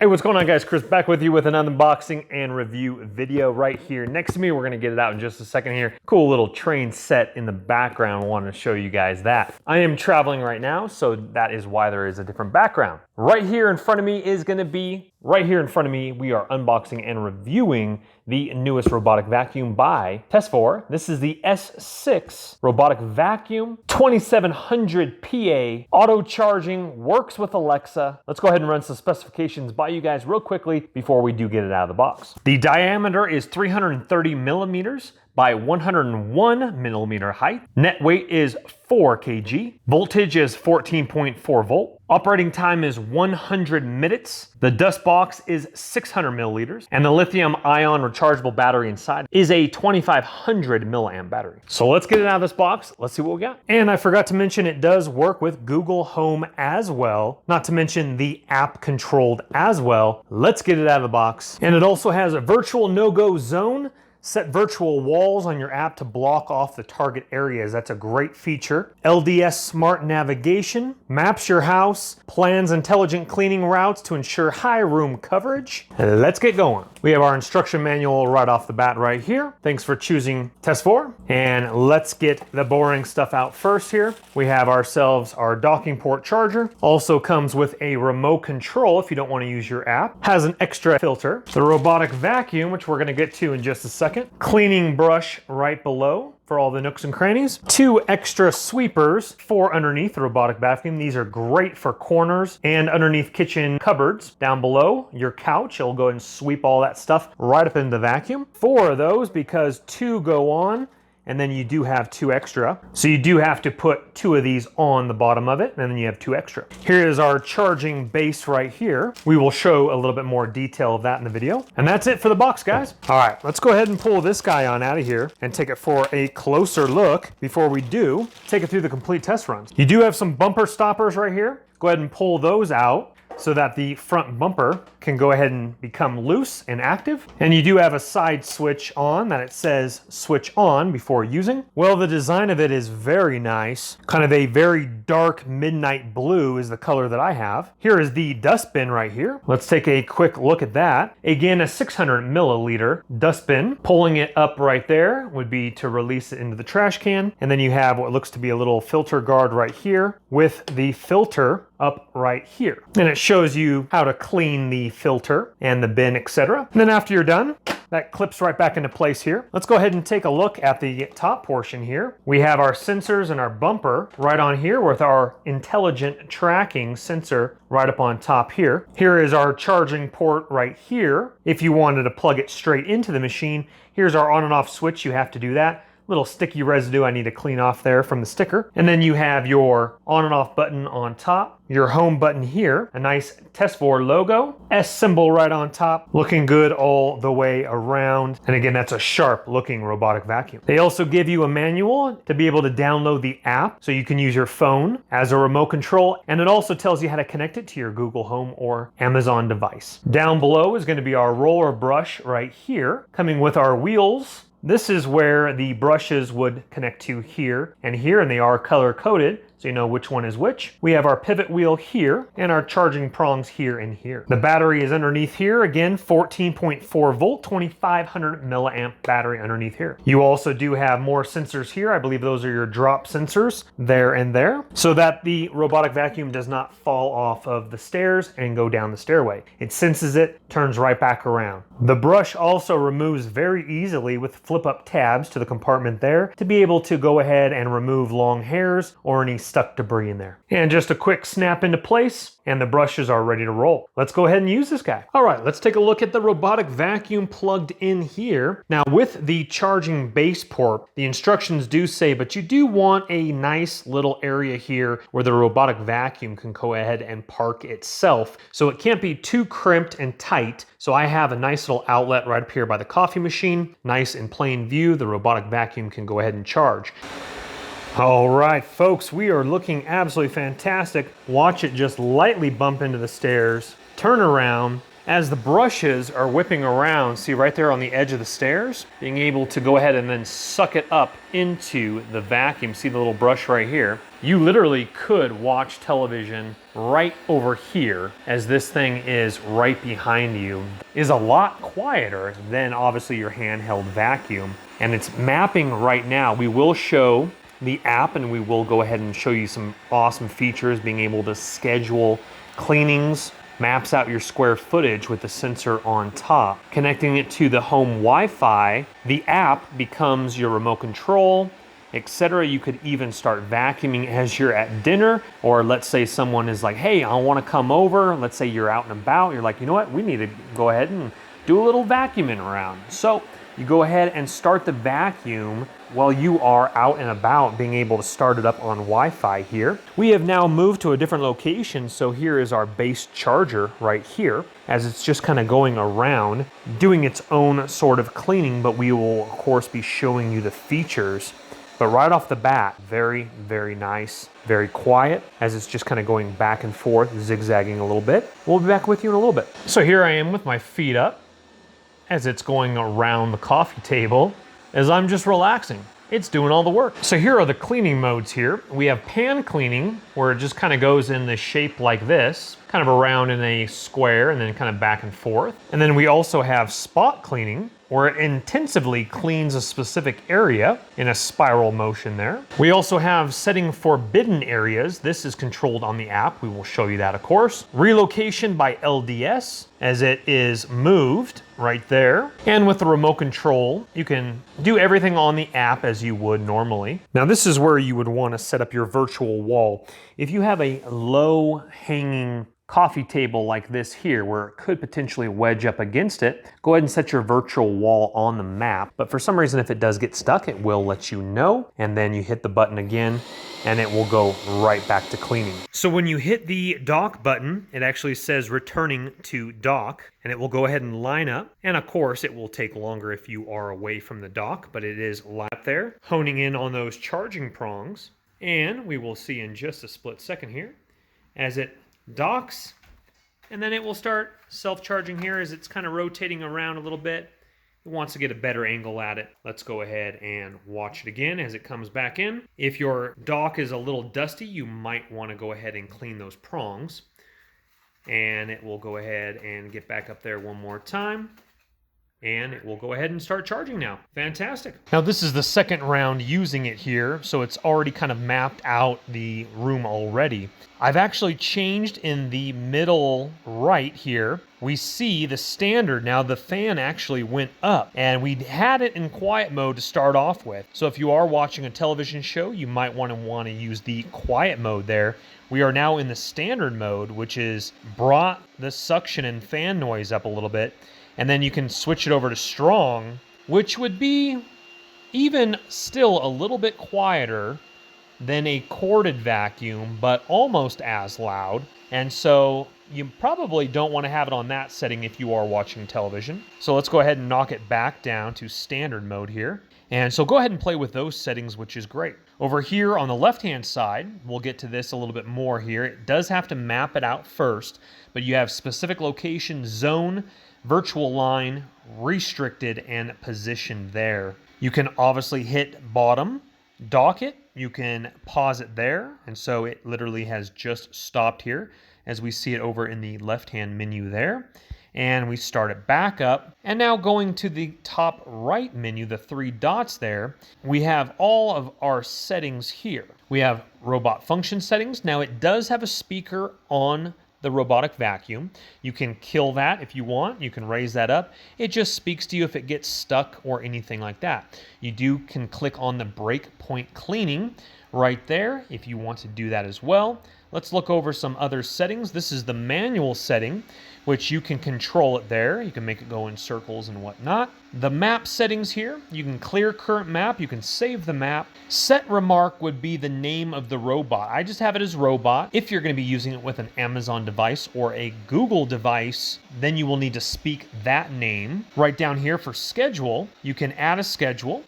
Hey, what's going on, guys? Chris back with you with an unboxing and review video right here next to me. We're gonna get it out in just a second here. Cool little train set in the background. I wanted to show you guys that. I am traveling right now, so that is why there is a different background. Right here in front of me is gonna be, we are unboxing and reviewing the newest robotic vacuum by Tesvor. This is the S6 robotic vacuum, 2700 PA, auto charging, works with Alexa. Let's go ahead and run some specifications by you guys real quickly before we do get it out of the box. The diameter is 330 millimeters by 101 millimeter height. Net weight is 4 kg. Voltage is 14.4 volt. Operating time is 100 minutes. The dust box is 600 milliliters. And the lithium ion rechargeable battery inside is a 2500 milliamp battery. So let's get it out of this box. Let's see what we got. And I forgot to mention it does work with Google Home as well. Not to mention the app controlled as well. Let's get it out of the box. And it also has a virtual no-go zone. Set virtual walls on your app to block off the target areas. That's a great feature. LDS smart navigation, maps your house, plans intelligent cleaning routes to ensure high room coverage. Let's get going. We have our instruction manual right off the bat right here. Thanks for choosing Tesvor. And let's get the boring stuff out first here. We have ourselves our docking port charger. Also comes with a remote control if you don't want to use your app. Has an extra filter. The robotic vacuum, which we're going to get to in just a second. Cleaning brush right below for all the nooks and crannies. 2 extra sweepers for underneath the robotic vacuum. These are great for corners and underneath kitchen cupboards. Down below your couch, it'll go ahead and sweep all that stuff right up into the vacuum. 4 of those because 2 go on, and then you do have 2 extra. So you do have to put 2 of these on the bottom of it, and then you have 2 extra. Here is our charging base right here. We will show a little bit more detail of that in the video. And that's it for the box, guys. All right, let's go ahead and pull this guy on out of here and take it for a closer look. Before we do, take it through the complete test runs. You do have some bumper stoppers right here. Go ahead and pull those out so that the front bumper can go ahead and become loose and active. And you do have a side switch on that it says switch on before using. Well, the design of it is very nice. Kind of a very dark midnight blue is the color that I have. Here is the dustbin right here. Let's take a quick look at that. Again, a 600 milliliter dustbin. Pulling it up right there would be to release it into the trash can. And then you have what looks to be a little filter guard right here with the filter up right here. And it shows you how to clean the filter and the bin, etc. And then after you're done, that clips right back into place here. Let's go ahead and take a look at the top portion here. We have our sensors and our bumper right on here with our intelligent tracking sensor right up on top here. Here is our charging port right here. If you wanted to plug it straight into the machine, here's our on and off switch. You have to do that. Little sticky residue I need to clean off there from the sticker. And then you have your on and off button on top, your home button here, a nice Tesvor logo, S symbol right on top, looking good all the way around. And again, that's a sharp looking robotic vacuum. They also give you a manual to be able to download the app so you can use your phone as a remote control. And it also tells you how to connect it to your Google Home or Amazon device. Down below is going to be our roller brush right here, coming with our wheels. This is where the brushes would connect to here, and they are color coded, so you know which one is which. We have our pivot wheel here, and our charging prongs here and here. The battery is underneath here, again, 14.4 volt, 2500 milliamp battery underneath here. You also do have more sensors here. I believe those are your drop sensors there and there, so that the robotic vacuum does not fall off of the stairs and go down the stairway. It senses it, turns right back around. The brush also removes very easily with flip up tabs to the compartment there to be able to go ahead and remove long hairs or any stuck debris in there. And just a quick snap into place and the brushes are ready to roll. Let's go ahead and use this guy. All right, let's take a look at the robotic vacuum plugged in here. Now with the charging base port, the instructions do say, but you do want a nice little area here where the robotic vacuum can go ahead and park itself. So it can't be too crimped and tight. So I have a nice little outlet right up here by the coffee machine. Nice in plain view, the robotic vacuum can go ahead and charge. All right, folks, we are looking absolutely fantastic. Watch it just lightly bump into the stairs turn around, as the brushes are whipping around, see right there on the edge of the stairs, being able to go ahead and then suck it up into the vacuum. See the little brush right here? You literally could watch television right over here, as this thing is right behind you. Is a lot quieter than obviously your handheld vacuum. And it's mapping right now. We will show the app and we will go ahead and show you some awesome features, being able to schedule cleanings, maps out your square footage with the sensor on top. Connecting it to the home Wi-Fi, the app becomes your remote control, etc. You could even start vacuuming as you're at dinner, or let's say someone is like, hey, I want to come over. Let's say you're out and about. You're like, you know what? We need to go ahead and do a little vacuuming around. So you go ahead and start the vacuum while you are out and about, being able to start it up on Wi-Fi here. We have now moved to a different location, so here is our base charger right here, as it's just kind of going around, doing its own sort of cleaning, but we will of course be showing you the features. But right off the bat, very, very nice, very quiet, as it's just kind of going back and forth, zigzagging a little bit. We'll be back with you in a little bit. So here I am with my feet up, as it's going around the coffee table, as I'm just relaxing. It's doing all the work. So here are the cleaning modes here. We have pan cleaning, where it just kind of goes in this shape like this, kind of around in a square and then kind of back and forth. And then we also have spot cleaning, where it intensively cleans a specific area in a spiral motion there. We also have setting forbidden areas. This is controlled on the app. We will show you that, of course. Relocation by LDS, as it is moved right there. And with the remote control, you can do everything on the app as you would normally. Now this is where you would want to set up your virtual wall. If you have a low hanging coffee table like this here, where it could potentially wedge up against it, go ahead and set your virtual wall on the map. But for some reason, if it does get stuck, it will let you know. And then you hit the button again and it will go right back to cleaning. So when you hit the dock button, it actually says returning to dock, and it will go ahead and line up. And of course, it will take longer if you are away from the dock, but it is lined up there, honing in on those charging prongs. And we will see in just a split second here, as it docks, and then it will start self-charging here as it's kind of rotating around a little bit. It wants to get a better angle at it. Let's go ahead and watch it again as it comes back in. If your dock is a little dusty, you might want to go ahead and clean those prongs, and it will go ahead and get back up there one more time. And it will go ahead and start charging now. Fantastic. Now this is the second round using it here, so it's already kind of mapped out the room already. I've actually changed in the middle right here. We see the standard. Now the fan actually went up, and we had it in quiet mode to start off with. So if you are watching a television show, you might want to use the quiet mode there. We are now in the standard mode, which is brought the suction and fan noise up a little bit. And then you can switch it over to strong, which would be even still a little bit quieter than a corded vacuum, but almost as loud. And so you probably don't want to have it on that setting if you are watching television. So let's go ahead and knock it back down to standard mode here. And so go ahead and play with those settings, which is great. Over here on the left-hand side, we'll get to this a little bit more here. It does have to map it out first, but you have specific location, zone, virtual line, restricted, and position there. You can obviously hit bottom, dock it, you can pause it there, and so it literally has just stopped here as we see it over in the left-hand menu there. And we start it back up, and now going to the top right menu, the three dots there, we have all of our settings here. We have robot function settings. Now it does have a speaker on the robotic vacuum. You can kill that if you want. You can raise that up. It just speaks to you if it gets stuck or anything like that. You can click on the breakpoint cleaning right there if you want to do that as well. Let's look over some other settings. This is the manual setting, which you can control it there. You can make it go in circles and whatnot. The map settings here, you can clear current map, you can save the map. Set remark would be the name of the robot. I just have it as robot. If you're going to be using it with an Amazon device or a Google device, then you will need to speak that name. Right down here for schedule, you can add a schedule.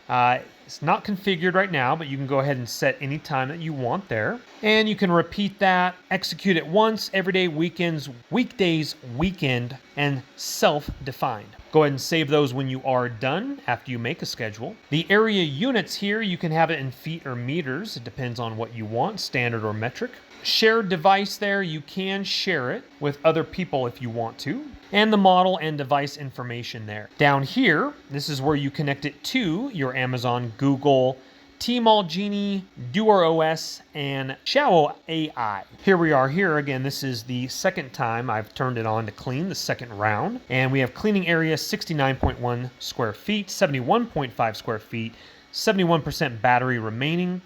It's not configured right now, but you can go ahead and set any time that you want there. And you can repeat that, execute it once, every day, weekends, weekdays, weekend, and self-defined. Go ahead and save those when you are done after you make a schedule. The area units here, you can have it in feet or meters. It depends on what you want, standard or metric. Shared device there, you can share it with other people if you want to. And the model and device information there. Down here, this is where you connect it to your Amazon, Google, Tmall Genie, DuerOS, and Xiao AI. Here we are here. Again, this is the second time I've turned it on to clean, the second round. And we have cleaning area 69.1 square feet, 71.5 square feet, 71% battery remaining,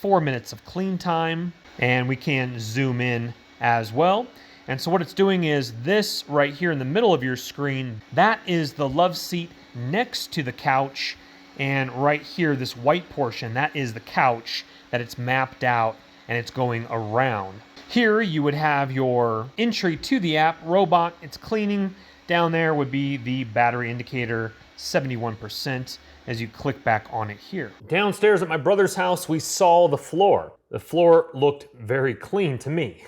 4 minutes of clean time. And we can zoom in as well. And so what it's doing is this right here in the middle of your screen, that is the love seat next to the couch. And right here, this white portion, that is the couch that it's mapped out and it's going around. Here you would have your entry to the app, robot, it's cleaning. Down there would be the battery indicator, 71%, as you click back on it here. Downstairs at my brother's house, we saw the floor. The floor looked very clean to me.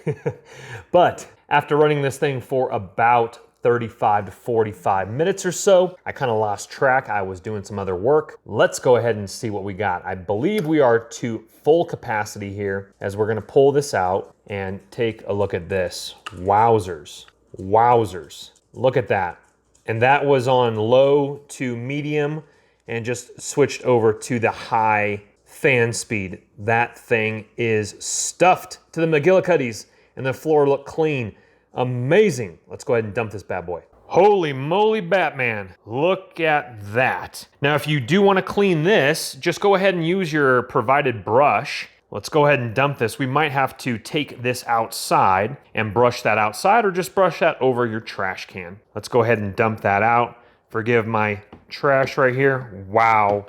But after running this thing for about 35 to 45 minutes or so, I kind of lost track. I was doing some other work. Let's go ahead and see what we got. I believe we are to full capacity here as we're gonna pull this out and take a look at this. Wowzers, wowzers. Look at that. And that was on low to medium and just switched over to the high fan speed. That thing is stuffed to the McGillicuddies and the floor looked clean. Amazing. Let's go ahead and dump this bad boy. Holy moly, Batman. Look at that. Now, if you do want to clean this, just go ahead and use your provided brush. Let's go ahead and dump this. We might have to take this outside and brush that outside or just brush that over your trash can. Let's go ahead and dump that out. Forgive my trash right here. Wow,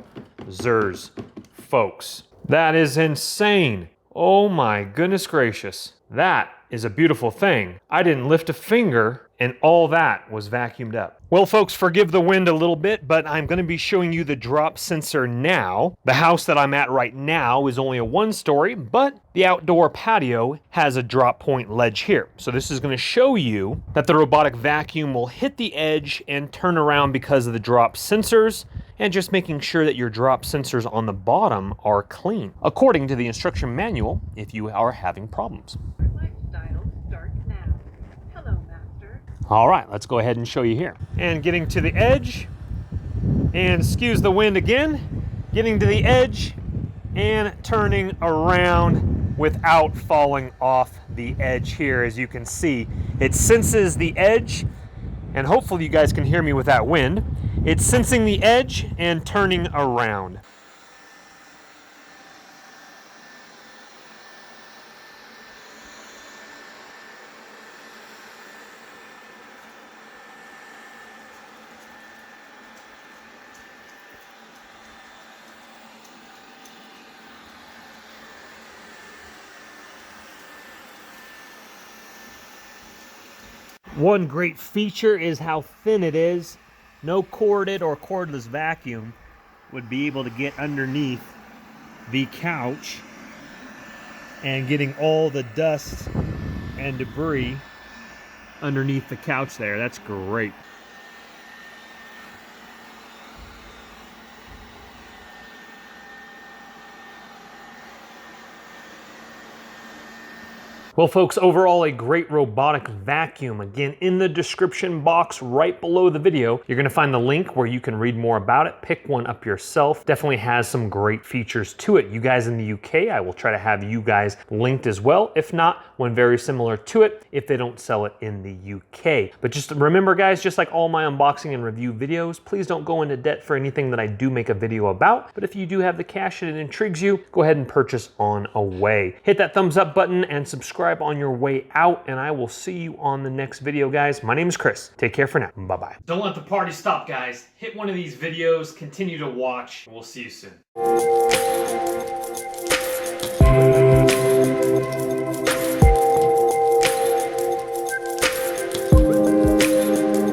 zers, folks. That is insane. Oh my goodness gracious. That is a beautiful thing. I didn't lift a finger and all that was vacuumed up. Well, folks, forgive the wind a little bit, but I'm going to be showing you the drop sensor now. The house that I'm at right now is only a 1-story, but the outdoor patio has a drop point ledge here. So this is going to show you that the robotic vacuum will hit the edge and turn around because of the drop sensors, and just making sure that your drop sensors on the bottom are clean, according to the instruction manual if you are having problems. All right, let's go ahead and show you here. And getting to the edge, and excuse the wind again, getting to the edge and turning around without falling off the edge here. As you can see, it senses the edge, and hopefully you guys can hear me with that wind. It's sensing the edge and turning around. One great feature is how thin it is. No corded or cordless vacuum would be able to get underneath the couch and getting all the dust and debris underneath the couch there. That's great. Well, folks, overall a great robotic vacuum. Again, in the description box right below the video, you're gonna find the link where you can read more about it, pick one up yourself. Definitely has some great features to it. You guys in the UK, I will try to have you guys linked as well. If not, one very similar to it if they don't sell it in the UK. But just remember, guys, just like all my unboxing and review videos, please don't go into debt for anything that I do make a video about. But if you do have the cash and it intrigues you, go ahead and purchase on away. Hit that thumbs up button and subscribe on your way out, and I will see you on the next video, guys. My name is Chris. Take care for now. Bye-bye. Don't let the party stop, guys. Hit one of these videos, continue to watch, and we'll see you soon.